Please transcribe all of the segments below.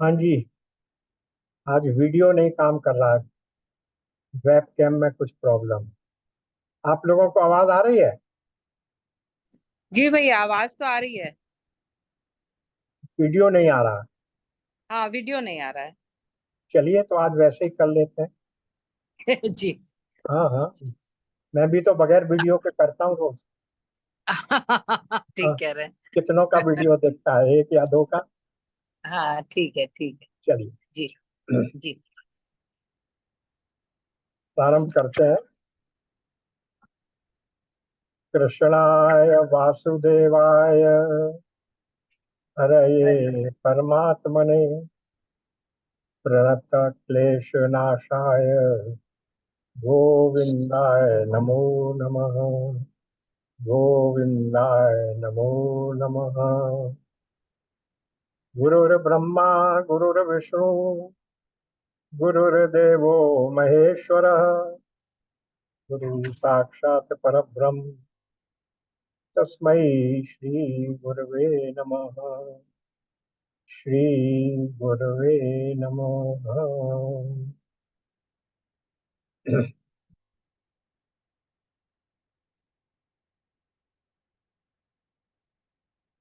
हाँ जी। आज वीडियो नहीं काम कर रहा है। वेब कैम में कुछ प्रॉब्लम। आप लोगों को आवाज आ रही है? जी भैया, आवाज तो आ रही है। वीडियो नहीं आ रहा। हाँ, वीडियो नहीं आ रहा है। चलिए तो आज वैसे ही कर लेते हैं। जी। हाँ हाँ। मैं भी तो बगैर वीडियो के करता हूँ रोज। हाँ। ठीक कह रहे कितनों का हैं। वीडियो देखता है, एक या दो का? हाँ, ठीक है, ठीक है। चलिए। जी। जी। प्रारंभ करते हैं। कृष्णाय वासुदेवाय हरये परमात्मने प्रणतक्लेशनाशाय गोविंदाय नमो नमः। गोविंदाय नमो नमः। गुरुर्ब्रह्मा गुरुर्विष्णु गुरुर्देवो महेश्वरः गुरु साक्षात् परब्रह्म तस्मै श्री गुरवे नमः। श्री गुरवे नमः।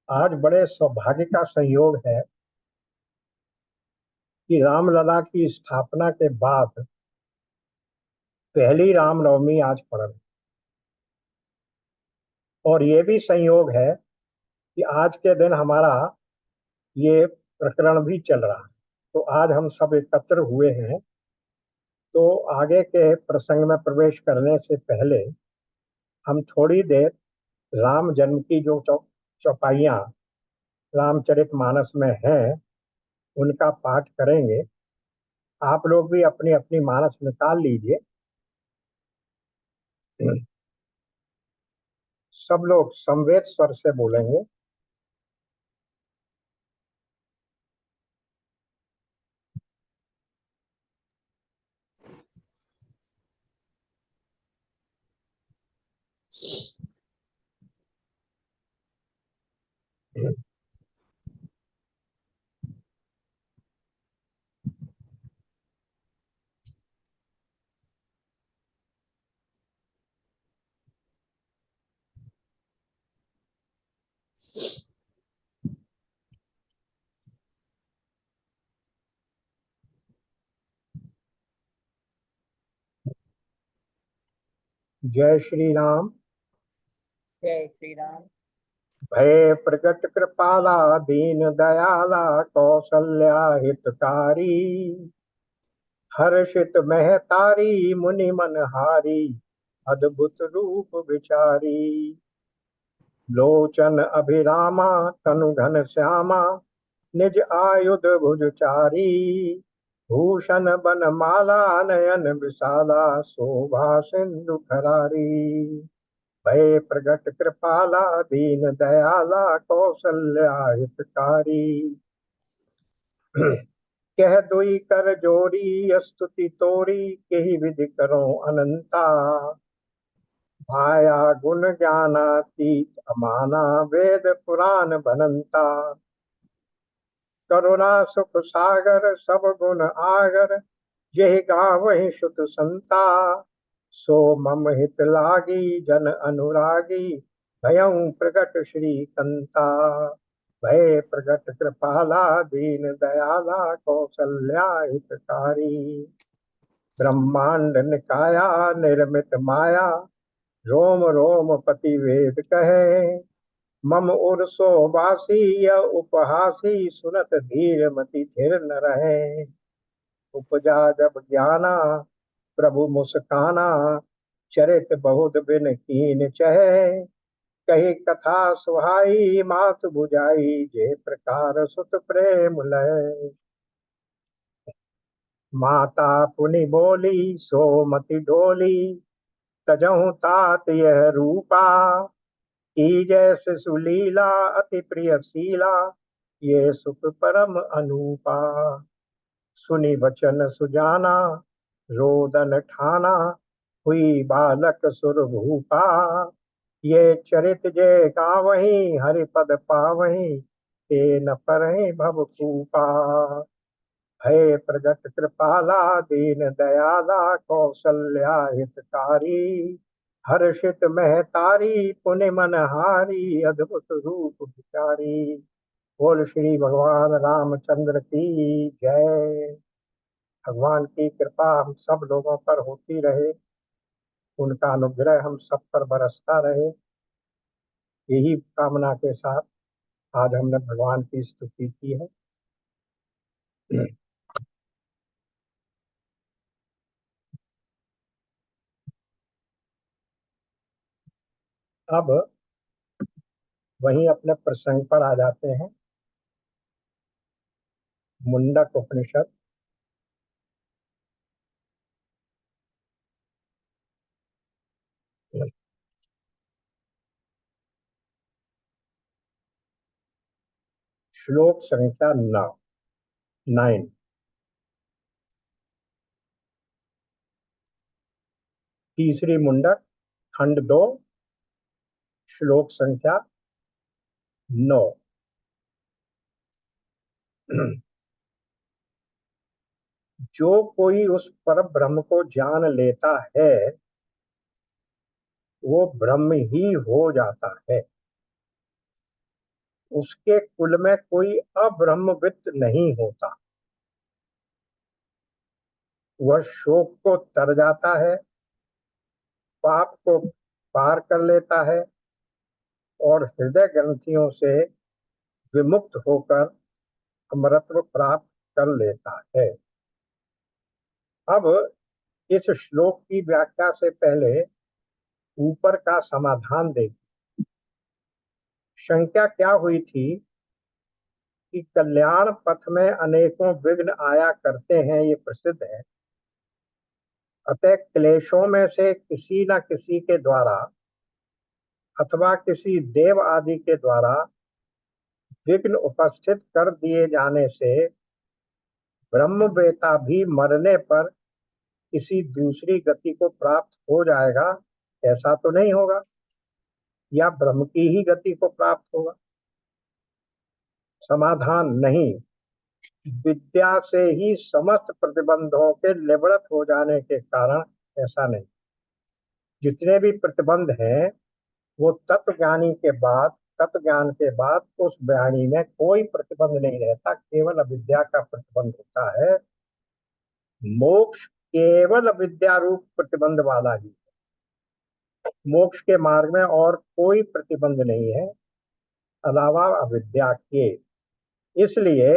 आज बड़े सौभाग्य का संयोग है कि रामलला की स्थापना के बाद पहली रामनवमी आज पड़ रही। और ये भी संयोग है कि आज के दिन हमारा ये प्रकरण भी चल रहा है। तो आज हम सब एकत्र हुए हैं। तो आगे के प्रसंग में प्रवेश करने से पहले हम थोड़ी देर राम जन्म की जो चौपाइयाँ रामचरितमानस में हैं उनका पाठ करेंगे। आप लोग भी अपनी अपनी मानस निकाल लीजिए। सब लोग समवेत स्वर से बोलेंगे। जय श्री राम। जय श्री राम। भय प्रकट कृपाला दीन दयाला कौसल्या हितकारी हर्षित महतारी मुनि मनहारी अद्भुत रूप विचारी लोचन अभिरामा तनु घन श्यामा निज आयुध भुजचारी भूषण बनमाला नयन विशाला शोभा सिंधु खरारी भय प्रगट कृपाला दीन दयाला कौसल्या हितकारी कह दुई कर जोरी स्तुति तोरी केहि विधि करो अनंता माया गुण ज्ञानातीत अमाना वेद पुराण बनंता करुणा सुख सागर सब गुण आगर यही गावहि सुत संता सो मम हित लागी जन अनुरागी भयं प्रगट श्री कंता भय प्रगट कृपाला दीन दयाला कौसल्या हितकारी ब्रह्मांड निकाया निर्मित माया रोम रोम पति वेद कहे मम उर्सो वासी य उपहासी सुनत धीर मति थिर न रहे उपजा जब ज्ञाना प्रभु मुस्काना चरित बहुत बिन कीन चहे कही कथा सुहाई मात बुझाई जे प्रकार सुत प्रेम लय माता पुनि बोली सोमति डोली तजहु तात यह रूपा की जैसे सुलीला अति प्रिय शीला ये सुख परम अनूपा सुनि वचन सुजाना रोदन ठाना हुई बालक सुर भूपा ये चरित जय गावहीं हरिपद पावहीं ते न परहि भव कूपा भय प्रगट कृपाला दीन दयाला कौशल्या हितकारी हर्षित महतारी पुण्य मनहारी अद्भुत रूप विचारी। बोल श्री भगवान रामचंद्र की जय। भगवान की कृपा हम सब लोगों पर होती रहे, उनका अनुग्रह हम सब पर बरसता रहे, यही कामना के साथ आज हमने भगवान की स्तुति की है। अब वहीं अपने प्रसंग पर आ जाते हैं। मुंडक उपनिषद श्लोक संख्या 9। तीसरी मुंडक खंड 2 श्लोक संख्या 9। जो कोई उस पर ब्रह्म को जान लेता है वो ब्रह्म ही हो जाता है। उसके कुल में कोई अब्रह्मविद नहीं होता। वह शोक को तर जाता है, पाप को पार कर लेता है और हृदय ग्रंथियों से विमुक्त होकर अमरत्व प्राप्त कर लेता है। अब इस श्लोक की व्याख्या से पहले ऊपर का समाधान देखिए। शंका क्या हुई थी कि कल्याण पथ में अनेकों विघ्न आया करते हैं, ये प्रसिद्ध है। अतः क्लेशों में से किसी न किसी के द्वारा अथवा किसी देव आदि के द्वारा विघ्न उपस्थित कर दिए जाने से ब्रह्मवेता भी मरने पर किसी दूसरी गति को प्राप्त हो जाएगा, ऐसा तो नहीं होगा, या ब्रह्म की ही गति को प्राप्त होगा। समाधान नहीं। विद्या से ही समस्त प्रतिबंधों के निवृत्त हो जाने के कारण ऐसा नहीं। जितने भी प्रतिबंध हैं वो तत्व ज्ञान के बाद उस वाणी में कोई प्रतिबंध नहीं रहता, केवल अविद्या का प्रतिबंध होता है। मोक्ष केवल अविद्या रूप प्रतिबंध वाला ही। मोक्ष के मार्ग में और कोई प्रतिबंध नहीं है अलावा अविद्या के। इसलिए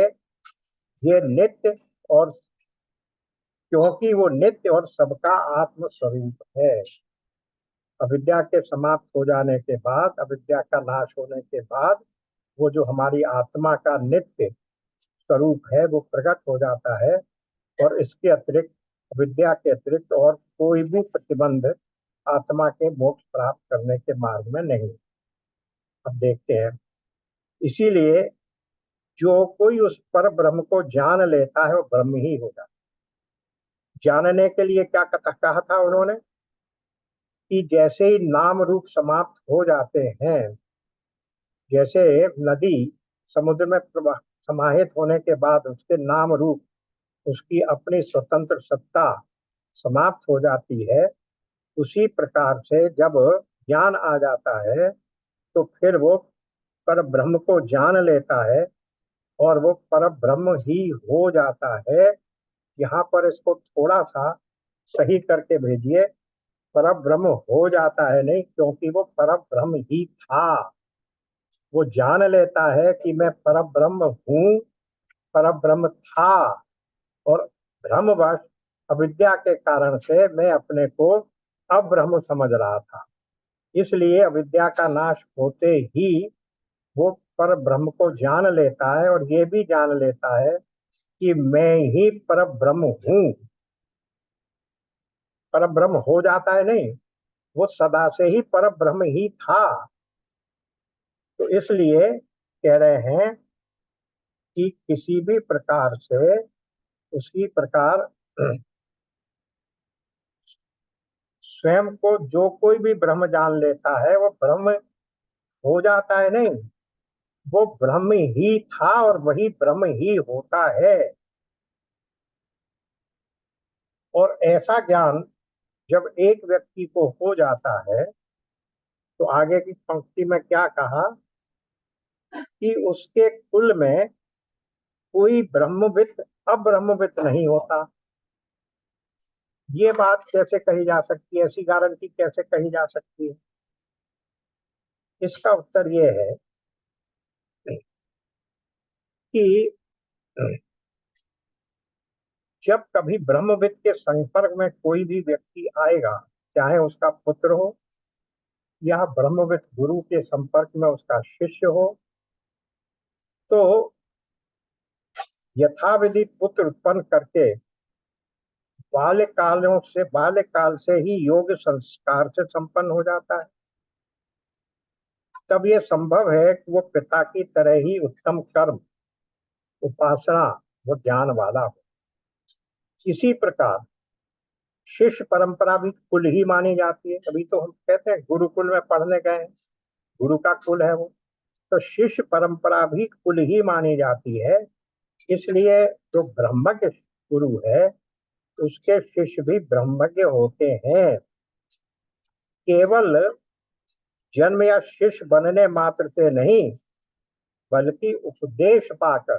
ये नित्य, और क्योंकि वो नित्य और सबका आत्म स्वरूप है। अविद्या के समाप्त हो जाने के बाद, अविद्या का नाश होने के बाद वो जो हमारी आत्मा का नित्य स्वरूप है वो प्रकट हो जाता है, और इसके अतिरिक्त, विद्या के अतिरिक्त और कोई भी प्रतिबंध आत्मा के मोक्ष प्राप्त करने के मार्ग में नहीं। अब देखते हैं। इसीलिए जो कोई उस पर ब्रह्म को जान लेता है वो ब्रह्म ही हो जाता है। जानने के लिए क्या कहा था उन्होंने कि जैसे ही नाम रूप समाप्त हो जाते हैं, जैसे नदी समुद्र में समाहित होने के बाद उसके नाम रूप, उसकी अपनी स्वतंत्र सत्ता समाप्त हो जाती है, उसी प्रकार से जब ज्ञान आ जाता है तो फिर वो पर ब्रह्म को जान लेता है और वो पर ब्रह्म ही हो जाता है। यहाँ पर इसको थोड़ा सा सही करके भेजिए। पर ब्रह्म हो जाता है नहीं, क्योंकि वो पर ब्रह्म ही था। वो जान लेता है कि मैं पर ब्रह्म हूँ, पर ब्रह्म था, और भ्रमवश अविद्या के कारण से मैं अपने को अब्रह्म समझ रहा था। इसलिए अविद्या का नाश होते ही वो पर ब्रह्म को जान लेता है, और ये भी जान लेता है कि मैं ही पर ब्रह्म हूँ। पर ब्रह्म हो जाता है नहीं, वो सदा से ही पर ब्रह्म ही था। तो इसलिए कह रहे हैं कि किसी भी प्रकार से उसी प्रकार स्वयं को जो कोई भी ब्रह्म जान लेता है वो ब्रह्म हो जाता है नहीं, वो ब्रह्म ही था और वही ब्रह्म ही होता है। और ऐसा ज्ञान जब एक व्यक्ति को हो जाता है तो आगे की पंक्ति में क्या कहा कि उसके कुल में कोई ब्रह्मविद अब्रह्मविद नहीं होता। ये बात कैसे कही जा सकती है, ऐसी गारंटी कैसे कही जा सकती है? इसका उत्तर ये है कि जब कभी ब्रह्मविद के संपर्क में कोई भी व्यक्ति आएगा, चाहे उसका पुत्र हो या ब्रह्मविद गुरु के संपर्क में उसका शिष्य हो, तो यथाविधि पुत्र उत्पन्न करके बाल्यकाल से ही योग संस्कार से संपन्न हो जाता है। तब ये संभव है कि वो पिता की तरह ही उत्तम कर्म, उपासना व ज्ञान वाला हो। इसी प्रकार शिष्य परंपरा भी कुल ही मानी जाती है। तभी तो हम कहते हैं गुरुकुल में पढ़ने गए, गुरु का कुल है वो। तो शिष्य परंपरा भी कुल ही मानी जाती है। इसलिए जो ब्रह्मज्ञ गुरु है उसके शिष्य भी ब्रह्मज्ञ होते हैं। केवल जन्म या शिष्य बनने मात्र से नहीं, बल्कि उपदेश पाकर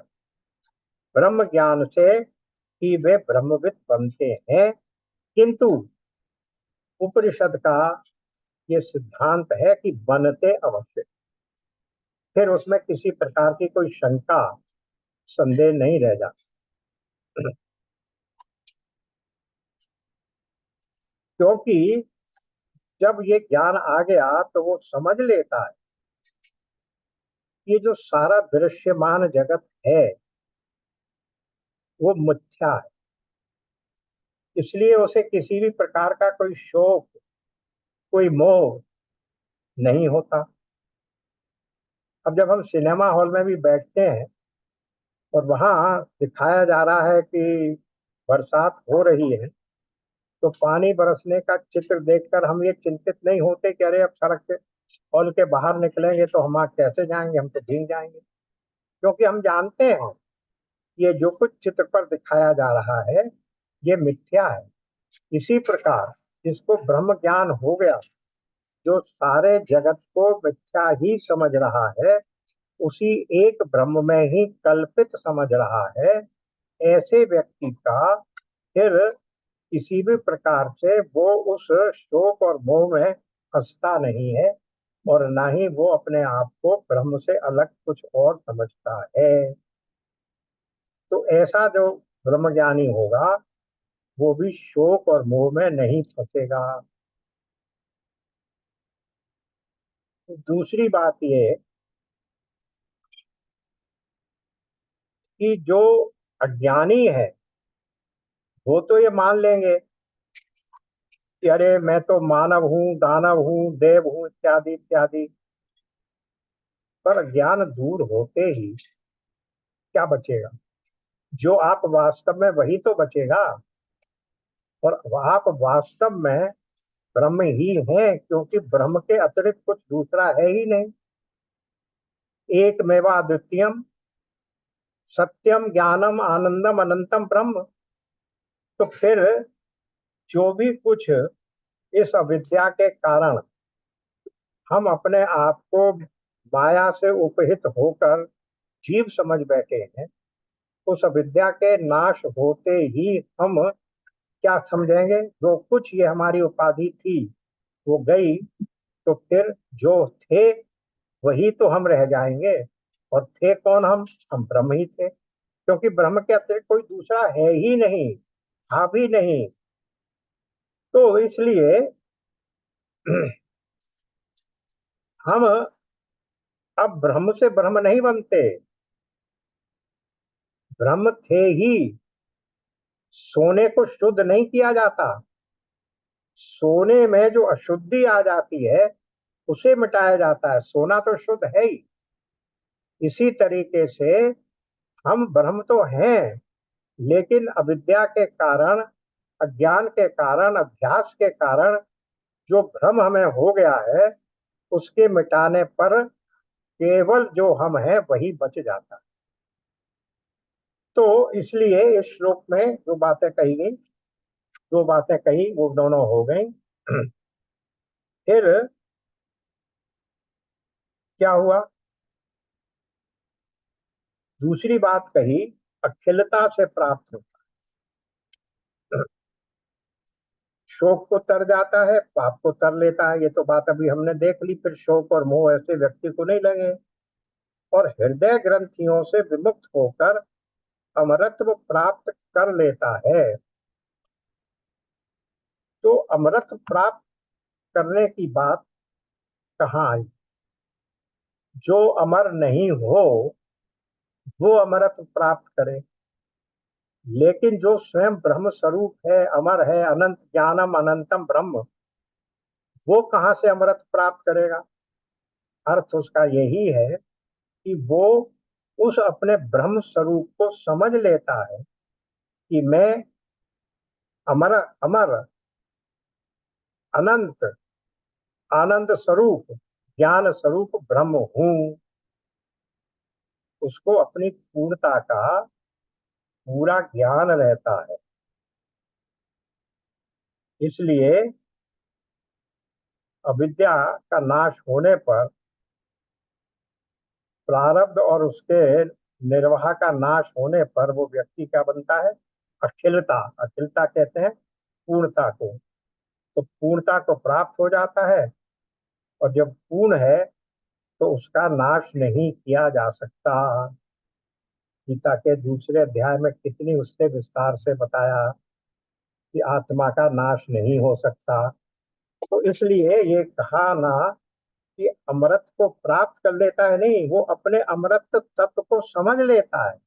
ब्रह्म ज्ञान से ही वे ब्रह्मविद बनते हैं। किंतु उपनिषद का ये सिद्धांत है कि बनते अवश्य, फिर उसमें किसी प्रकार की कोई शंका संदेह नहीं रह जाती। क्योंकि जब ये ज्ञान आ गया तो वो समझ लेता है ये जो सारा दृश्यमान जगत है वो मिथ्या है। इसलिए उसे किसी भी प्रकार का कोई शोक, कोई मोह नहीं होता। अब जब हम सिनेमा हॉल में भी बैठते हैं और वहां दिखाया जा रहा है कि बरसात हो रही है, तो पानी बरसने का चित्र देखकर हम ये चिंतित नहीं होते कि अरे अब सड़क के हॉल के बाहर निकलेंगे तो हम कैसे जाएंगे, हम तो भीग जाएंगे। क्योंकि हम जानते हैं ये जो कुछ चित्र पर दिखाया जा रहा है ये मिथ्या है। इसी प्रकार जिसको ब्रह्म ज्ञान हो गया, जो सारे जगत को मिथ्या ही समझ रहा है, उसी एक ब्रह्म में ही कल्पित समझ रहा है, ऐसे व्यक्ति का फिर किसी भी प्रकार से वो उस शोक और मोह में फंसता नहीं है और ना ही वो अपने आप को ब्रह्म से अलग कुछ और समझता है। तो ऐसा जो ब्रह्मज्ञानी होगा वो भी शोक और मोह में नहीं फंसेगा। दूसरी बात ये कि जो अज्ञानी है वो तो ये मान लेंगे कि अरे मैं तो मानव हूँ, दानव हूँ, देव हूँ, इत्यादि इत्यादि। पर ज्ञान दूर होते ही क्या बचेगा? जो आप वास्तव में वही तो बचेगा। और आप वास्तव में ब्रह्म ही हैं, क्योंकि ब्रह्म के अतिरिक्त कुछ दूसरा है ही नहीं। एक मेवा अद्वितीयम सत्यम ज्ञानम आनंदम अनंतम ब्रह्म। तो फिर जो भी कुछ इस अविद्या के कारण हम अपने आप को माया से उपहित होकर जीव समझ बैठे हैं, उस अविद्या के नाश होते ही हम क्या समझेंगे? जो कुछ ये हमारी उपाधि थी वो गई, तो फिर जो थे वही तो हम रह जाएंगे। और थे कौन? हम ब्रह्म ही थे, क्योंकि ब्रह्म के अतिरिक्त कोई दूसरा है ही नहीं, था भी नहीं। तो इसलिए हम अब ब्रह्म से ब्रह्म नहीं बनते, ब्रह्म थे ही। सोने को शुद्ध नहीं किया जाता, सोने में जो अशुद्धि आ जाती है उसे मिटाया जाता है। सोना तो शुद्ध है ही। इसी तरीके से हम ब्रह्म तो हैं, लेकिन अविद्या के कारण, अज्ञान के कारण, अभ्यास के कारण जो भ्रम हमें हो गया है उसके मिटाने पर केवल जो हम हैं वही बच जाता है। तो इसलिए इस श्लोक में जो बातें कही गई दो बातें कही, वो दोनों हो गई। फिर क्या हुआ? दूसरी बात कही, अखिलता से प्राप्त होता है। शोक को तर जाता है, पाप को तर लेता है, ये तो बात अभी हमने देख ली। फिर शोक और मोह ऐसे व्यक्ति को नहीं लगे, और हृदय ग्रंथियों से विमुक्त होकर अमरत्व प्राप्त कर लेता है। तो अमरत्व प्राप्त करने की बात कहाँ आई? जो अमर नहीं हो वो अमरत्व प्राप्त करे, लेकिन जो स्वयं ब्रह्म स्वरूप है, अमर है, अनंत ज्ञानम अनंतम ब्रह्म, वो कहाँ से अमरत्व प्राप्त करेगा? अर्थ उसका यही है कि वो उस अपने ब्रह्म स्वरूप को समझ लेता है कि मैं अमर अमर अनंत आनंद स्वरूप ज्ञान स्वरूप ब्रह्म हूँ। उसको अपनी पूर्णता का पूरा ज्ञान रहता है। इसलिए अविद्या का नाश होने पर, प्रारब्ध और उसके निर्वाह का नाश होने पर, वो व्यक्ति क्या बनता है? अखिलता। अखिलता कहते हैं पूर्णता को। तो पूर्णता को प्राप्त हो जाता है, और जब पूर्ण है तो उसका नाश नहीं किया जा सकता। गीता के दूसरे अध्याय में कितनी उसने विस्तार से बताया कि आत्मा का नाश नहीं हो सकता। तो इसलिए ये कहा ना कि अमृत को प्राप्त कर लेता है, नहीं, वो अपने अमृत तत्व को समझ लेता है।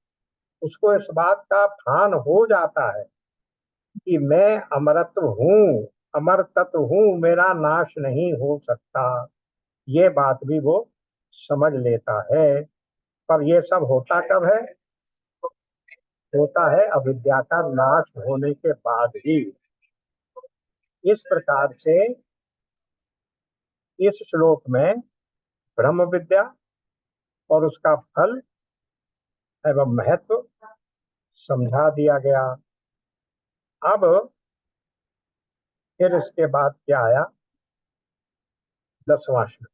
उसको इस बात का भान हो जाता है कि मैं अमरत्व हूँ, अमर तत्व हूँ, मेरा नाश नहीं हो सकता। ये बात भी वो समझ लेता है। पर ये सब होता कब है? होता है अविद्या का नाश होने के बाद ही। इस प्रकार से इस श्लोक में ब्रह्म विद्या और उसका फल एवं महत्व समझा दिया गया। अब फिर इसके बाद क्या आया? 10वां श्लोक।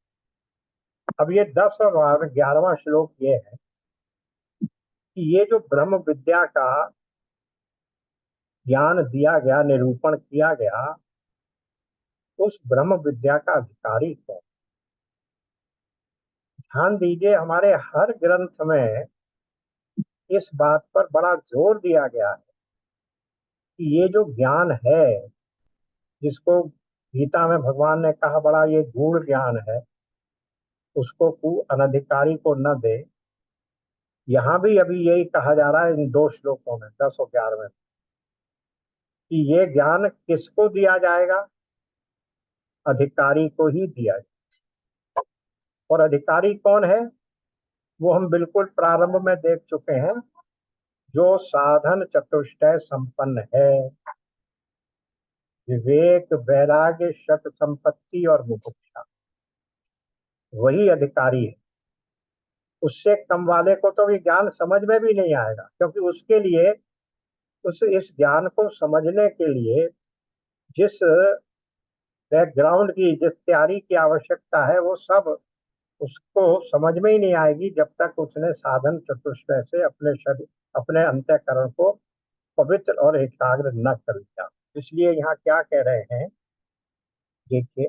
अब ये 10 और 11वां श्लोक ये है कि ये जो ब्रह्म विद्या का ज्ञान दिया गया, निरूपण किया गया, उस ब्रह्म विद्या का अधिकारी कौन? ध्यान दीजिए, हमारे हर ग्रंथ में इस बात पर बड़ा जोर दिया गया है कि ये जो ज्ञान है, जिसको गीता में भगवान ने कहा बड़ा ये गूढ़ ज्ञान है, उसको अनधिकारी को न दे। यहाँ भी अभी यही कहा जा रहा है इन दो श्लोकों में, 10 और 11 में, कि ये ज्ञान किसको दिया जाएगा? अधिकारी को ही दिया जाएगा। और अधिकारी कौन है? वो हम बिल्कुल प्रारंभ में देख चुके हैं, जो साधन चतुष्टय संपन्न है, विवेक वैराग्य शत संपत्ति और मुमुक्षा, वही अधिकारी है। उससे कम वाले को तो ये ज्ञान समझ में भी नहीं आएगा, क्योंकि उसके लिए, उस इस ज्ञान को समझने के लिए जिस बैकग्राउंड की, जिस तैयारी की आवश्यकता है, वो सब उसको समझ में ही नहीं आएगी जब तक उसने साधन चतुष्टय से अपने शरीर, अपने अंतःकरण को पवित्र और एकाग्र न कर लिया। इसलिए यहाँ क्या कह रहे हैं, देखिए,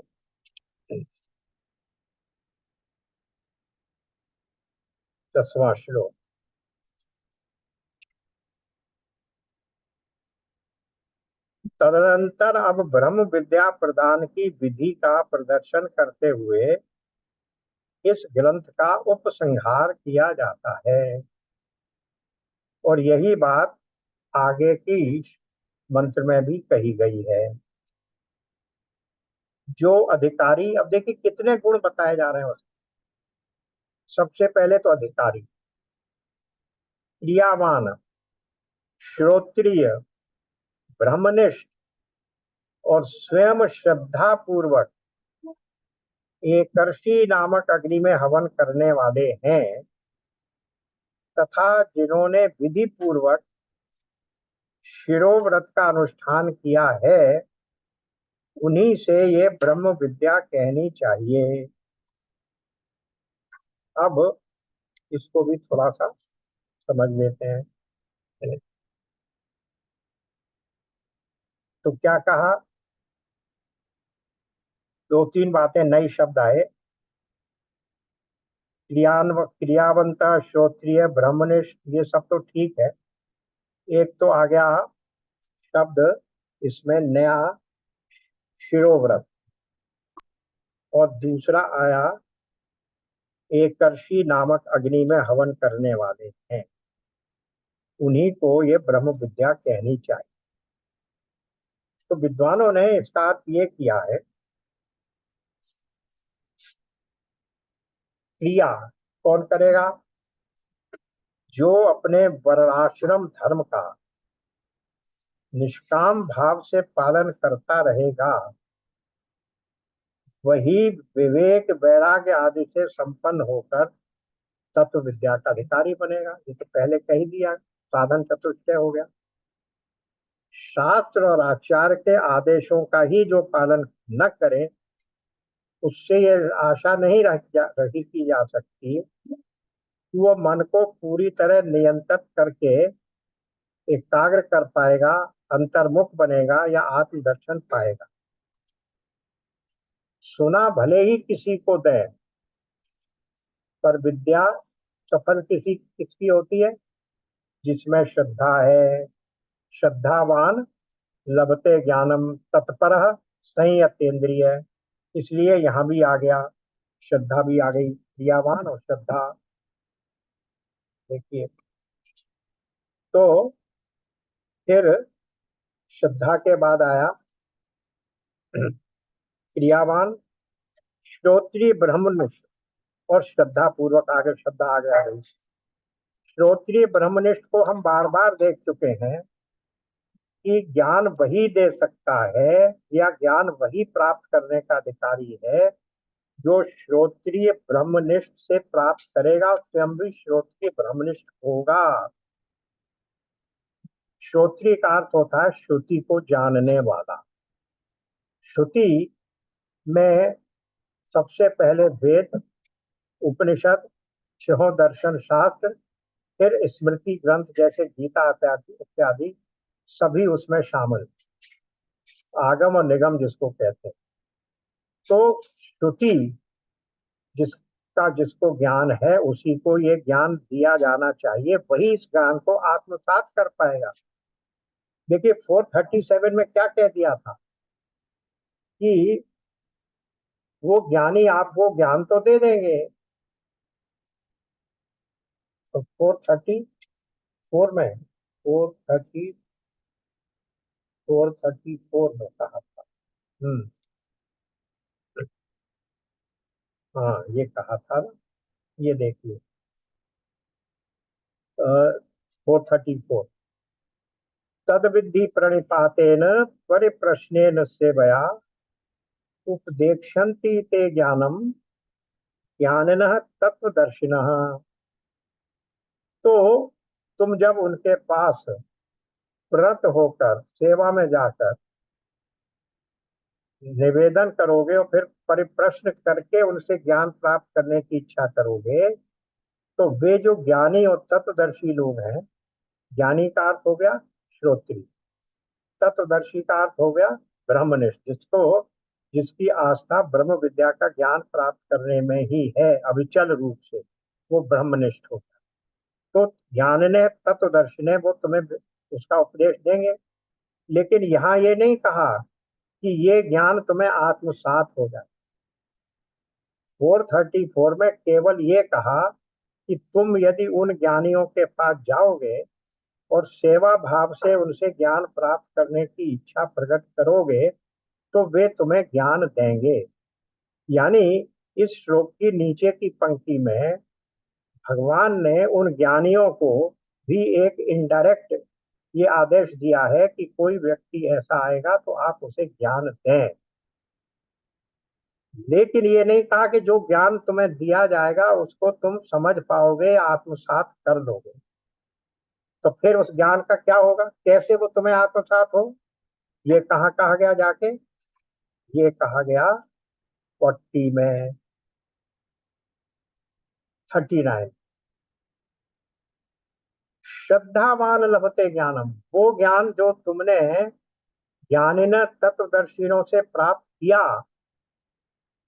10वां श्लोक। तदनंतर अब ब्रह्म विद्या प्रदान की विधि का प्रदर्शन करते हुए इस ग्रंथ का उपसंहार किया जाता है। और यही बात आगे की मंत्र में भी कही गई है। जो अधिकारी, अब देखिए कितने गुण बताए जा रहे हैं उसमें। सबसे पहले तो अधिकारी, क्रियावान, श्रोत्रिय, ब्रह्मनिष्ठ और स्वयं श्रद्धा पूर्वक एकर्षि नामक अग्नि में हवन करने वाले हैं, तथा जिन्होंने विधि पूर्वक शिरोव्रत का अनुष्ठान किया है, उन्हीं से ये ब्रह्म विद्या कहनी चाहिए। अब इसको भी थोड़ा सा समझ लेते हैं। तो क्या कहा, दो तीन बातें नई शब्द आए। क्रियावंत, श्रोत्रिय, ब्रह्मनिष्ठ, ये सब तो ठीक है। एक तो आ गया शब्द इसमें नया, शिरोव्रत। और दूसरा आया एकर्षि नामक अग्नि में हवन करने वाले हैं, उन्हीं को ये ब्रह्म विद्या कहनी चाहिए। तो विद्वानों ने इसका अर्थ ये किया है, क्रिया कौन करेगा? जो अपने वर्णाश्रम धर्म का निष्काम भाव से पालन करता रहेगा, वही विवेक वैराग्य आदि से संपन्न होकर तत्व विद्या का अधिकारी बनेगा। ये तो पहले कह ही दिया, साधन चतुष्टय हो गया। शास्त्र और आचार्य के आदेशों का ही जो पालन न करे, उससे ये आशा नहीं रही की जा सकती कि वो मन को पूरी तरह नियंत्रित करके एकाग्र कर पाएगा, अंतर्मुख बनेगा या आत्मदर्शन पाएगा। सुना भले ही किसी को दे, पर विद्या सफल किसकी होती है? जिसमें श्रद्धा है। श्रद्धावान लभते ज्ञानम तत्परः संयतेन्द्रिय। इसलिए यहाँ भी आ गया, श्रद्धा भी आ गई, क्रियावान और श्रद्धा। देखिए, तो फिर श्रद्धा के बाद आया क्रियावान, श्रोत्रिय, ब्रह्मनिष्ठ और श्रद्धा पूर्वक, आगे श्रद्धा आगे आ गई। श्रोत्रिय ब्रह्मनिष्ठ को हम बार बार देख चुके हैं कि ज्ञान वही दे सकता है या ज्ञान वही प्राप्त करने का अधिकारी है जो श्रोत्रिय ब्रह्मनिष्ठ से प्राप्त करेगा, स्वयं भी श्रोत्रिय ब्रह्मनिष्ठ होगा। श्रोत्रिय का अर्थ होता है श्रुति को जानने वाला। श्रुति में सबसे पहले वेद, उपनिषद, छहों दर्शन शास्त्र, फिर स्मृति ग्रंथ जैसे गीता इत्यादि इत्यादि सभी उसमें शामिल, आगम और निगम जिसको कहते हैं। तो श्रुति जिसको ज्ञान है, उसी को ये ज्ञान दिया जाना चाहिए, वही इस ज्ञान को आत्मसात कर पाएगा। देखिए 437 में क्या कह दिया था कि वो ज्ञानी आपको ज्ञान तो दे देंगे। तो 434 में, 434 में कहा था। हाँ, ये कहा था ना, ये देखिए 434, तद विद्धि प्रणिपातेन परिप्रश्नेन सेवया उपदेक्षन्ति ते ज्ञानम ज्ञानिनः तत्वदर्शिनः। तो तुम जब उनके पास व्रत होकर सेवा में जाकर निवेदन करोगे और फिर परिप्रश्न करके उनसे ज्ञान प्राप्त करने की इच्छा करोगे, तो वे जो ज्ञानी और तत्वदर्शी लोग हैं, ज्ञानी का अर्थ हो गया श्रोत्री, तत्वदर्शी का अर्थ हो गया ब्रह्मनिष्ठ, जिसकी आस्था ब्रह्म विद्या का ज्ञान प्राप्त करने में ही है अविचल रूप से, वो ब्रह्मनिष्ठ होता है। तो ज्ञान ने, तत्वदर्शी ने, वो तुम्हें उसका उपदेश देंगे। लेकिन यहाँ ये नहीं कहा कि ये ज्ञान तुम्हें आत्मसात हो जाए। 434 में केवल ये कहा कि तुम यदि उन ज्ञानियों के पास जाओगे और सेवा भाव से उनसे ज्ञान प्राप्त करने की इच्छा प्रकट करोगे, तो वे तुम्हें ज्ञान देंगे। यानी इस श्लोक की नीचे की पंक्ति में भगवान ने उन ज्ञानियों को भी एक इनडायरेक्ट ये आदेश दिया है कि कोई व्यक्ति ऐसा आएगा तो आप उसे ज्ञान दें। लेकिन ये नहीं कहा कि जो ज्ञान तुम्हें दिया जाएगा उसको तुम समझ पाओगे, आत्मसात कर लोगे। तो फिर उस ज्ञान का क्या होगा, कैसे वो तुम्हें आत्मसात हो? ये कहाँ कहा गया जाके? ये कहा गया 40 में, 39। श्रद्धावान लभते ज्ञानम, वो ज्ञान जो तुमने ज्ञानिन तत्वदर्शियों से प्राप्त किया,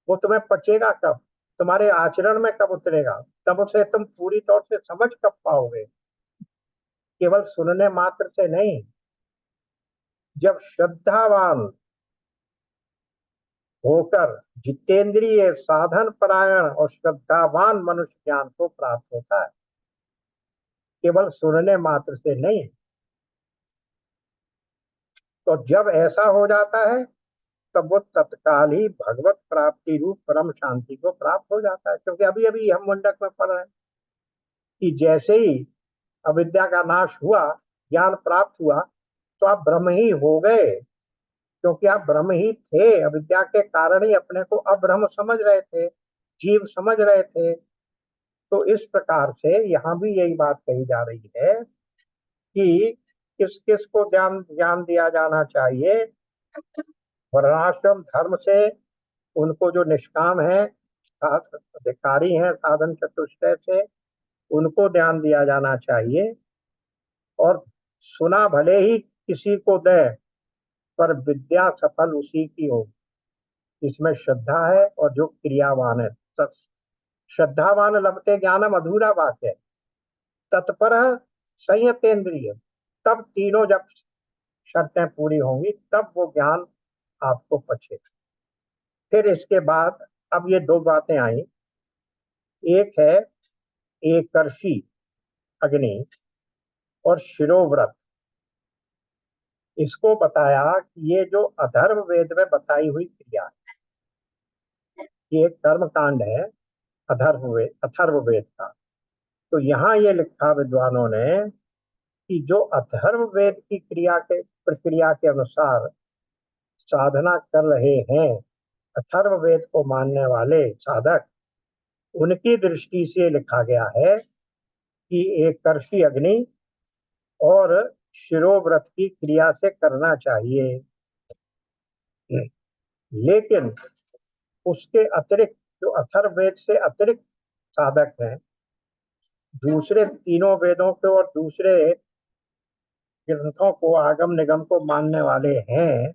वो तुम्हें पचेगा कब, तुम्हारे आचरण में कब उतरेगा, तब उसे तुम पूरी तौर से समझ कब पाओगे? केवल सुनने मात्र से नहीं, जब श्रद्धावान होकर जितेंद्रिय साधन परायण और श्रद्धावान मनुष्य ज्ञान को प्राप्त होता है, केवल सुनने मात्र से नहीं। तो जब ऐसा हो जाता है तब वो तत्काल ही भगवत प्राप्ति रूप परम शांति को प्राप्त हो जाता है। क्योंकि अभी अभी हम मुंडक में पढ़ रहे हैं कि जैसे ही अविद्या का नाश हुआ, ज्ञान प्राप्त हुआ, तो आप ब्रह्म ही हो गए, क्योंकि आप ब्रह्म ही थे। अविद्या के कारण ही अपने को अब्रह्म समझ रहे थे, जीव समझ रहे थे। तो इस प्रकार से यहाँ भी यही बात कही जा रही है कि किस किस को ज्ञान ज्ञान दिया जाना चाहिए। वर्णाश्रम धर्म से उनको जो निष्काम है, अधिकारी हैं साधन चतुष्टय से, उनको ध्यान दिया जाना चाहिए। और सुना भले ही किसी को दे, पर विद्या सफल उसी की हो, इसमें श्रद्धा है और जो क्रियावान है। श्रद्धावान लभते ज्ञानम अधूरा वाक्य है। तत्पर संयतेंद्रिय, तब तीनों जब शर्तें पूरी होंगी तब वो ज्ञान आपको पचेगा। फिर इसके बाद अब ये दो बातें आई। एक है एकर्षी अग्नि और शिरोव्रत। इसको बताया कि ये जो अधर्व वेद में बताई हुई क्रिया है, ये एक कर्म कांड है अथर्व वेद का। तो यहाँ ये लिखा विद्वानों ने कि जो अथर्व वेद की क्रिया के प्रक्रिया के अनुसार साधना कर रहे हैं, अथर्व वेद को मानने वाले साधक, उनकी दृष्टि से लिखा गया है कि एक कर्षी अग्नि और शिरोव्रत की क्रिया से करना चाहिए। लेकिन उसके अतिरिक्त जो अथर्ववेद से अतिरिक्त साधक हैं, दूसरे तीनों वेदों को और दूसरे ग्रंथों को, आगम निगम को मानने वाले हैं,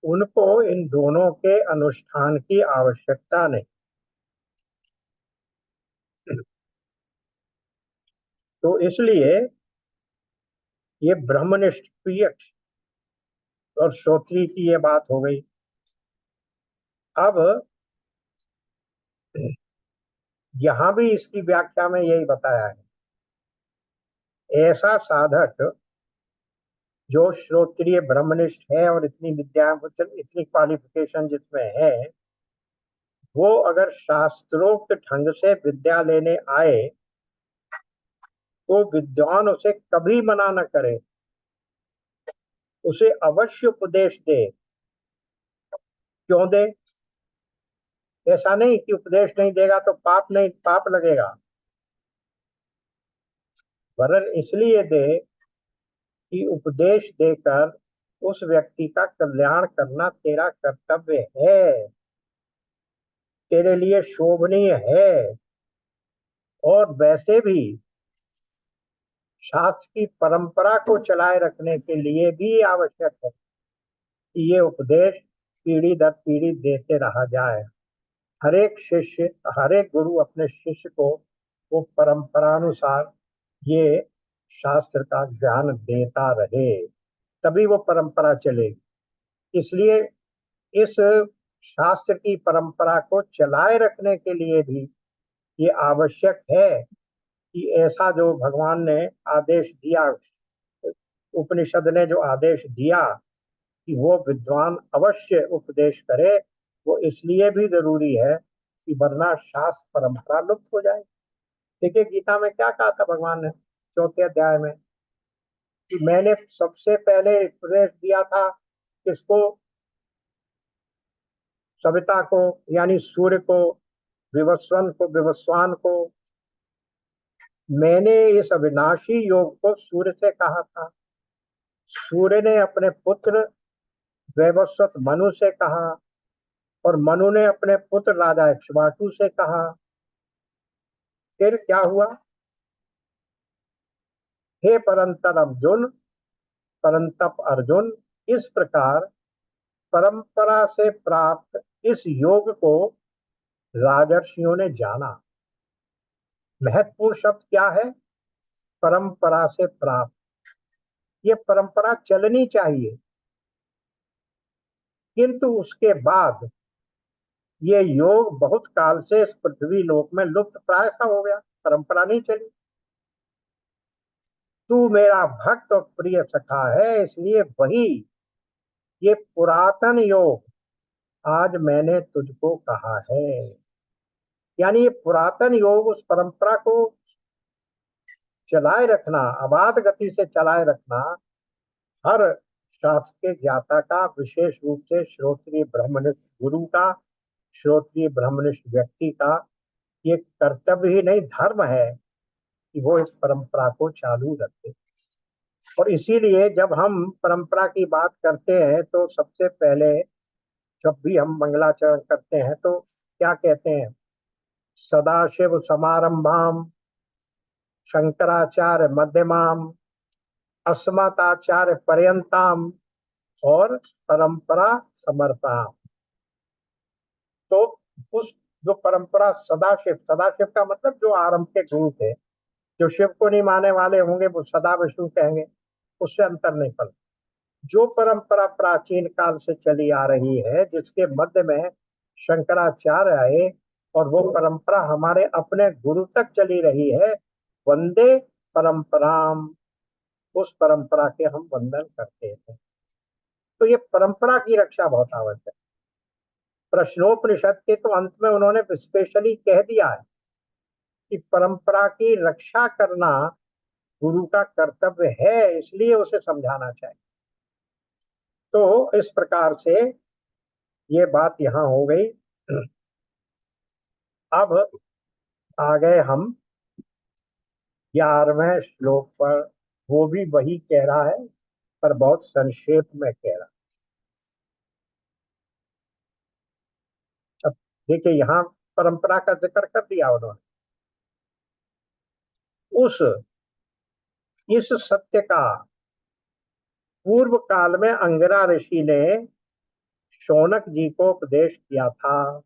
उनको इन दोनों के अनुष्ठान की आवश्यकता नहीं। तो इसलिए ये ब्रह्मनिष्ठ प्रिय और श्रोत्री की ये बात हो गई। अब यहां भी इसकी व्याख्या में यही बताया है, ऐसा साधक जो श्रोत्रिय ब्रह्मनिष्ठ है और इतनी विद्या, इतनी क्वालिफिकेशन जिसमें है, वो अगर शास्त्रोक्त ढंग से विद्या लेने आए तो विद्वान उसे कभी मना न करे, उसे अवश्य उपदेश दे। क्यों दे? ऐसा नहीं कि उपदेश नहीं देगा तो पाप लगेगा, वरन इसलिए दे कि उपदेश देकर उस व्यक्ति का कल्याण करना तेरा कर्तव्य है, तेरे लिए शोभनीय है। और वैसे भी शास्त्र की परंपरा को चलाए रखने के लिए भी आवश्यक है कि ये उपदेश पीढ़ी दर पीढ़ी देते रहा जाए। हर एक शिष्य, हर एक गुरु अपने शिष्य को वो परंपरानुसार ये शास्त्र का ज्ञान देता रहे, तभी वो परंपरा चलेगी। इसलिए इस शास्त्र की परंपरा को चलाए रखने के लिए भी ये आवश्यक है कि ऐसा जो भगवान ने आदेश दिया, उपनिषद ने जो आदेश दिया कि वो विद्वान अवश्य उपदेश करे, वो इसलिए भी जरूरी है कि वरना शास्त्र परंपरा लुप्त हो जाए। देखिए गीता में क्या कहा था भगवान ने 4 अध्याय में, कि मैंने सबसे पहले उपदेश दिया था किसको? सविता को, यानी सूर्य को, विवस्वान को, मैंने इस अविनाशी योग को सूर्य से कहा था, सूर्य ने अपने पुत्र वैवस्वत मनु से कहा, और मनु ने अपने पुत्र राजा इक्ष्वाकु से कहा। फिर क्या हुआ? हे परंतर अर्जुन, परंतप अर्जुन, इस प्रकार परंपरा से प्राप्त इस योग को राजर्षियों ने जाना। महत्वपूर्ण शब्द क्या है? परंपरा से प्राप्त। ये परंपरा चलनी चाहिए, किंतु उसके बाद ये योग बहुत काल से इस पृथ्वी लोक में लुप्त प्राय सा हो गया, परंपरा नहीं चली। तू मेरा भक्त और प्रिय सखा है, इसलिए वही ये पुरातन योग आज मैंने तुझको कहा है। यानी ये पुरातन योग, उस परंपरा को चलाए रखना, अबाध गति से चलाए रखना, हर शास्त्र के ज्ञाता का, विशेष रूप से श्रोत्रिय ब्रह्मनिष्ठ गुरु का, श्रोत्रिय ब्रह्मनिष्ठ व्यक्ति का ये कर्तव्य ही नहीं, धर्म है कि वो इस परंपरा को चालू रखे। और इसीलिए जब हम परंपरा की बात करते हैं तो सबसे पहले जब भी हम मंगलाचरण करते हैं तो क्या कहते हैं? सदाशिव समारंभाम शंकराचार्य मध्यमाम अस्मदाचार्य पर्यंताम और परंपरा समर्पणाम। तो उस जो परंपरा सदाशिव, सदाशिव का मतलब जो आरंभ के गुरु थे, जो शिव को नहीं मानने वाले होंगे वो सदा विष्णु कहेंगे, उससे अंतर नहीं पड़ता। जो परंपरा प्राचीन काल से चली आ रही है, जिसके मध्य में शंकराचार्य आए, और वो परंपरा हमारे अपने गुरु तक चली रही है, वंदे परंपराम, उस परंपरा के हम वंदन करते हैं। तो ये परंपरा की रक्षा बहुत आवश्यक है। प्रश्नोपनिषद के तो अंत में उन्होंने स्पेशली कह दिया है कि परंपरा की रक्षा करना गुरु का कर्तव्य है, इसलिए उसे समझाना चाहिए। तो इस प्रकार से ये बात यहाँ हो गई। अब आ गए हम 11वें श्लोक पर। वो भी वही कह रहा है, पर बहुत संक्षेप में कह रहा है। अब देखिए, यहाँ परंपरा का जिक्र कर दिया उन्होंने। इस सत्य का पूर्व काल में अंगिरा ऋषि ने शौनक जी को उपदेश किया था।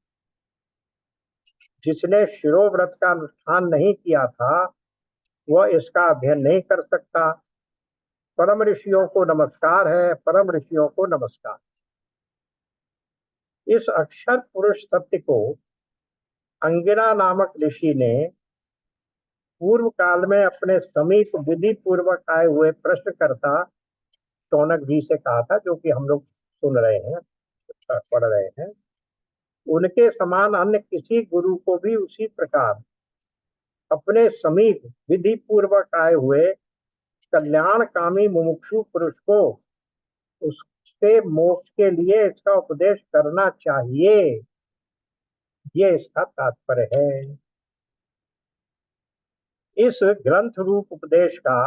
जिसने शिरोव्रत का अनुष्ठान नहीं किया था वह इसका अध्ययन नहीं कर सकता। परम ऋषियों को नमस्कार है, परम ऋषियों को नमस्कार। इस अक्षर पुरुष सत्य को अंगिरा नामक ऋषि ने पूर्व काल में अपने समीप विधि पूर्वक आए हुए प्रश्नकर्ता शौनक जी से कहा था, जो कि हम लोग सुन रहे हैं, पढ़ रहे हैं। उनके समान अन्य किसी गुरु को भी उसी प्रकार अपने समीप विधि पूर्वक आए हुए कल्याणकामी मुमुक्षु पुरुष को उसके मोक्ष के लिए इसका उपदेश करना चाहिए, ये इसका तात्पर्य है। इस ग्रंथ रूप उपदेश का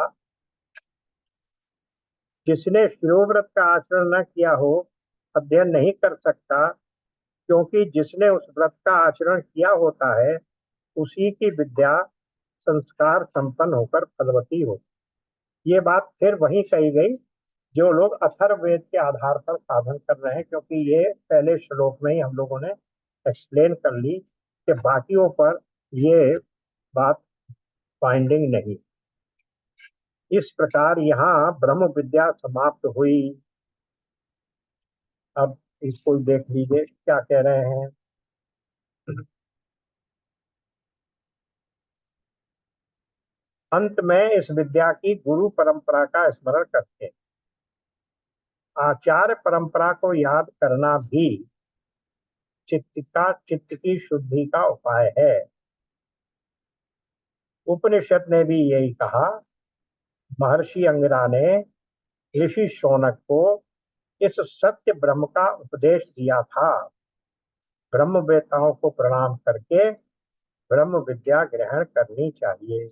जिसने शिरोव्रत का आचरण न किया हो अध्ययन नहीं कर सकता, क्योंकि जिसने उस व्रत का आचरण किया होता है उसी की विद्या संस्कार संपन्न होकर फलवती होती। ये बात फिर वही कही गई जो लोग अथर्ववेद के आधार पर साधन कर रहे हैं, क्योंकि ये पहले श्लोक में ही हम लोगों ने एक्सप्लेन कर ली कि बाकियों पर ये बात बाइंडिंग नहीं। इस प्रकार यहाँ ब्रह्म विद्या समाप्त हुई। अब इसको देख लीजिए क्या कह रहे हैं। अंत में इस विद्या की गुरु परंपरा का स्मरण करते, आचार्य परंपरा को याद करना भी चित्त की शुद्धि का उपाय है। उपनिषद ने भी यही कहा। महर्षि अंगिरा ने ऋषि शौनक को इस सत्य ब्रह्म का उपदेश दिया था। ब्रह्मवेताओं को प्रणाम करके ब्रह्म विद्या ग्रहण करनी चाहिए।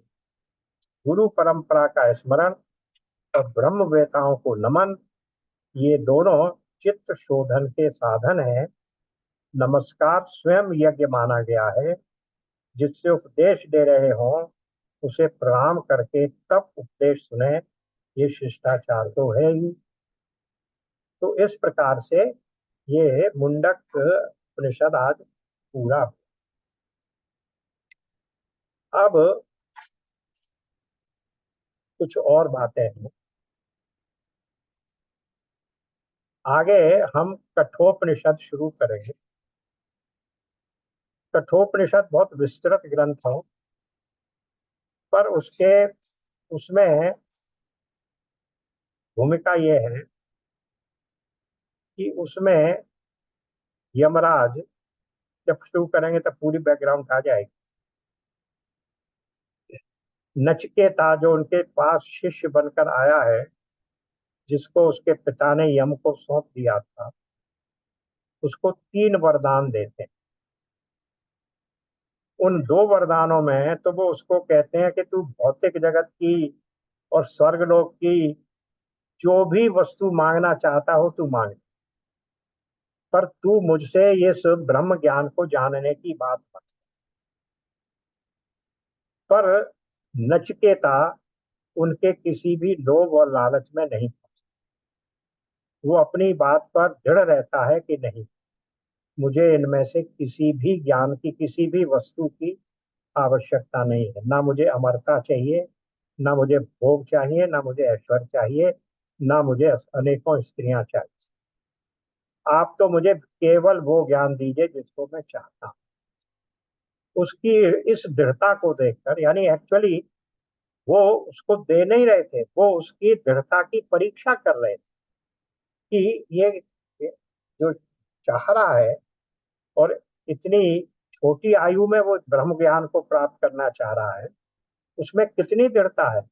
गुरु परंपरा का स्मरण और ब्रह्मवेताओं को नमन, ये दोनों चित्त शोधन के साधन है। नमस्कार स्वयं यज्ञ माना गया है। जिससे उपदेश दे रहे हों उसे प्रणाम करके तब उपदेश सुने, ये शिष्टाचार तो है ही। तो इस प्रकार से ये मुंडक उपनिषद आज पूरा। अब कुछ और बातें हैं। आगे हम कठोपनिषद शुरू करेंगे। कठोपनिषद बहुत विस्तृत ग्रंथ है, पर उसमें भूमिका ये है कि उसमें यमराज, जब शुरू करेंगे तब पूरी बैकग्राउंड आ जाएगी। नचिकेता जो उनके पास शिष्य बनकर आया है, जिसको उसके पिता ने यम को सौंप दिया था, उसको 3 वरदान देते हैं। उन 2 वरदानों में तो वो उसको कहते हैं कि तू भौतिक जगत की और स्वर्गलोक की जो भी वस्तु मांगना चाहता हो तू मांग, पर तू मुझसे इस ब्रह्म ज्ञान को जानने की बात मत। पर नचिकेता उनके किसी भी लोभ और लालच में नहीं, वो अपनी बात पर दृढ़ रहता है कि नहीं, मुझे इनमें से किसी भी ज्ञान की, किसी भी वस्तु की आवश्यकता नहीं है। ना मुझे अमरता चाहिए, ना मुझे भोग चाहिए, ना मुझे ऐश्वर्य चाहिए, ना मुझे अनेकों स्त्रियां चाहिए। आप तो मुझे केवल वो ज्ञान दीजिए जिसको मैं चाहता हूँ। उसकी इस दृढ़ता को देखकर, यानी एक्चुअली वो उसको दे नहीं रहे थे, वो उसकी दृढ़ता की परीक्षा कर रहे थे कि ये जो चाह रहा है और इतनी छोटी आयु में वो ब्रह्म ज्ञान को प्राप्त करना चाह रहा है, उसमें कितनी दृढ़ता है।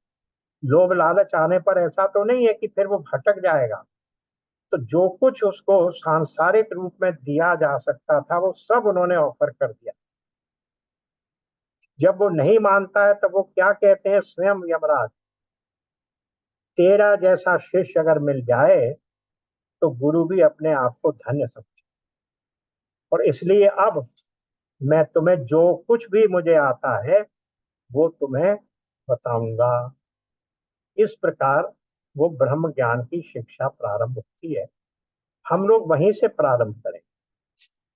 लोभ लालच आने पर ऐसा तो नहीं है कि फिर वो भटक जाएगा। तो जो कुछ उसको सांसारिक रूप में दिया जा सकता था वो सब उन्होंने ऑफर कर दिया। जब वो नहीं मानता है तब वो क्या कहते हैं स्वयं यमराज, तेरा जैसा शिष्य अगर मिल जाए तो गुरु भी अपने आप को धन्य समझे। और इसलिए अब मैं तुम्हें जो कुछ भी मुझे आता है वो तुम्हें बताऊंगा। इस प्रकार वो ब्रह्म ज्ञान की शिक्षा प्रारंभ होती है। हम लोग वहीं से प्रारंभ करें।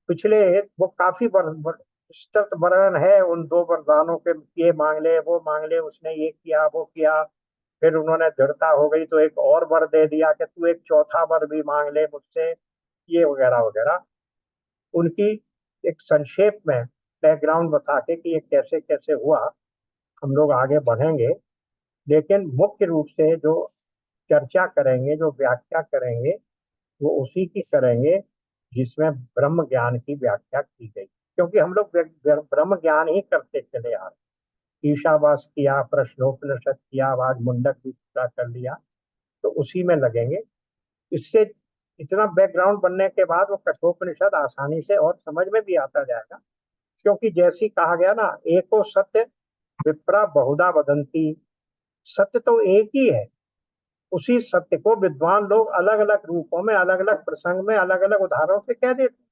पिछले वो काफी विस्तृत वर्णन है उन 2 वरदानों के, ये मांग ले वो मांग ले, उसने ये किया वो किया। फिर उन्होंने दृढ़ता हो गई तो एक और वर दे दिया कि तू एक चौथा वर भी मांग ले मुझसे, ये वगैरह वगैरह। उनकी एक संक्षेप में बैकग्राउंड बता के कि ये कैसे कैसे हुआ, हम लोग आगे बढ़ेंगे। लेकिन मुख्य रूप से जो चर्चा करेंगे, जो व्याख्या करेंगे, वो उसी की करेंगे जिसमें ब्रह्म ज्ञान की व्याख्या की गई। क्योंकि हम लोग ब्रह्म ज्ञान ही करते चले आ रहे। ईशावास किया, प्रश्नोपनिषद किया, आज मुंडक भी पूरा कर लिया, तो उसी में लगेंगे। इससे इतना बैकग्राउंड बनने के बाद वो कठोपनिषद आसानी से और समझ में भी आता जाएगा। क्योंकि जैसी कहा गया ना, एको सत्य विप्रा बहुधा वदंती, सत्य तो एक ही है। उसी सत्य को विद्वान लोग अलग अलग रूपों में, अलग अलग प्रसंग में, अलग अलग उदाहरणों से कह देते।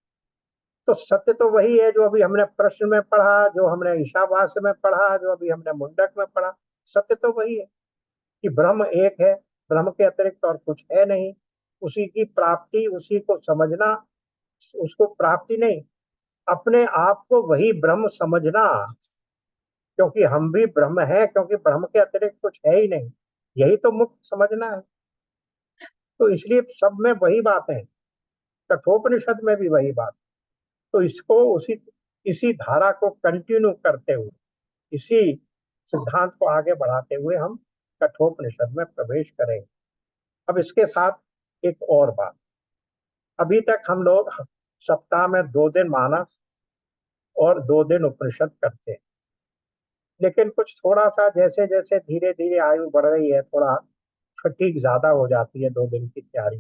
तो सत्य तो वही है जो अभी हमने प्रश्न में पढ़ा, जो हमने ईशावास्य में पढ़ा, जो अभी हमने मुंडक में पढ़ा। सत्य तो वही है कि ब्रह्म एक है, ब्रह्म के अतिरिक्त और कुछ है नहीं। उसी की प्राप्ति, उसी को समझना, उसको प्राप्ति नहीं, अपने आप को वही ब्रह्म समझना। क्योंकि हम भी ब्रह्म है, क्योंकि ब्रह्म के अतिरिक्त कुछ है ही नहीं, यही तो मुक्त समझना है। तो इसलिए सब में वही बात है, कठोपनिषद में भी वही बात। तो इसको इसी धारा को कंटिन्यू करते हुए, इसी सिद्धांत को आगे बढ़ाते हुए हम कठोपनिषद में प्रवेश करेंगे। अब इसके साथ एक और बात, अभी तक हम लोग सप्ताह में 2 दिन मानस और 2 दिन उपनिषद करते हैं। लेकिन कुछ थोड़ा सा जैसे जैसे धीरे धीरे आयु बढ़ रही है, थोड़ा फटीक ज्यादा हो जाती है 2 दिन की तैयारी।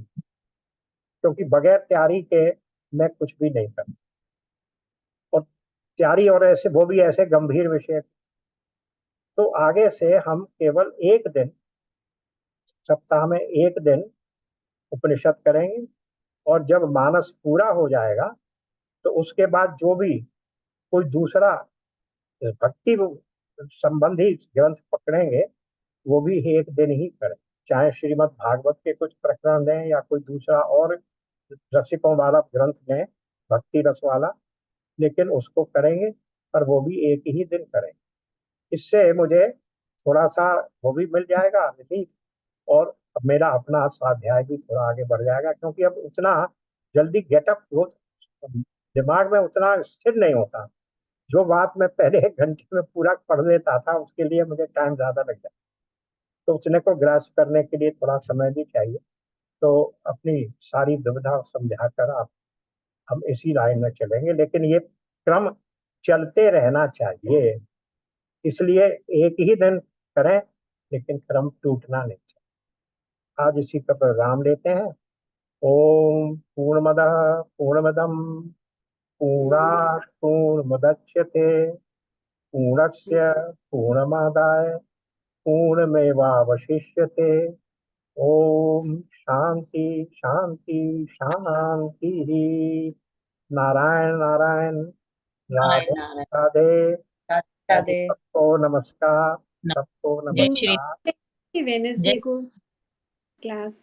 क्योंकि बगैर तैयारी के मैं कुछ भी नहीं करता। और तैयारी, और ऐसे वो भी ऐसे गंभीर विषय, तो आगे से हम केवल एक दिन, सप्ताह में एक दिन उपनिषद करेंगे। और जब मानस पूरा हो जाएगा तो उसके बाद जो भी कोई दूसरा भक्ति संबंधी ग्रंथ पकड़ेंगे वो भी एक दिन ही करें। चाहे श्रीमद् भागवत के कुछ प्रकरण लें या कोई दूसरा और रसिकों वाला ग्रंथ लें, भक्ति रस वाला, लेकिन उसको करेंगे और वो भी एक ही दिन करेंगे। इससे मुझे थोड़ा सा वो भी मिल जाएगा निधि, और मेरा अपना स्वाध्याय भी थोड़ा आगे बढ़ जाएगा, क्योंकि अब उतना जल्दी गेटअप हो दिमाग में उतना स्थिर नहीं होता। जो बात मैं पहले एक घंटे में पूरा पढ़ लेता था उसके लिए मुझे टाइम ज्यादा लग जाता, तो उतने को ग्रास्प करने के लिए थोड़ा समय भी चाहिए। तो अपनी सारी दुविधा समझा कर आप हम इसी राय में चलेंगे, लेकिन ये क्रम चलते रहना चाहिए। इसलिए एक ही दिन करें लेकिन क्रम टूटना नहीं चाहिए। आज इसी का प्रोग्राम लेते हैं। ओम पूर्णमदः पूर्णमदम पूर्णात् पूर्णमुदच्यते पूर्णस्य पूर्णमादाय पूर्णमेवावशिष्यते। ओम शांति शांति शांति। नारायण नारायण। नारायण राधे नारायण। राधे। राधे राधे। सबको नमस्कार। सबको जय श्री नमस्कार। जय वेनेसडे को क्लास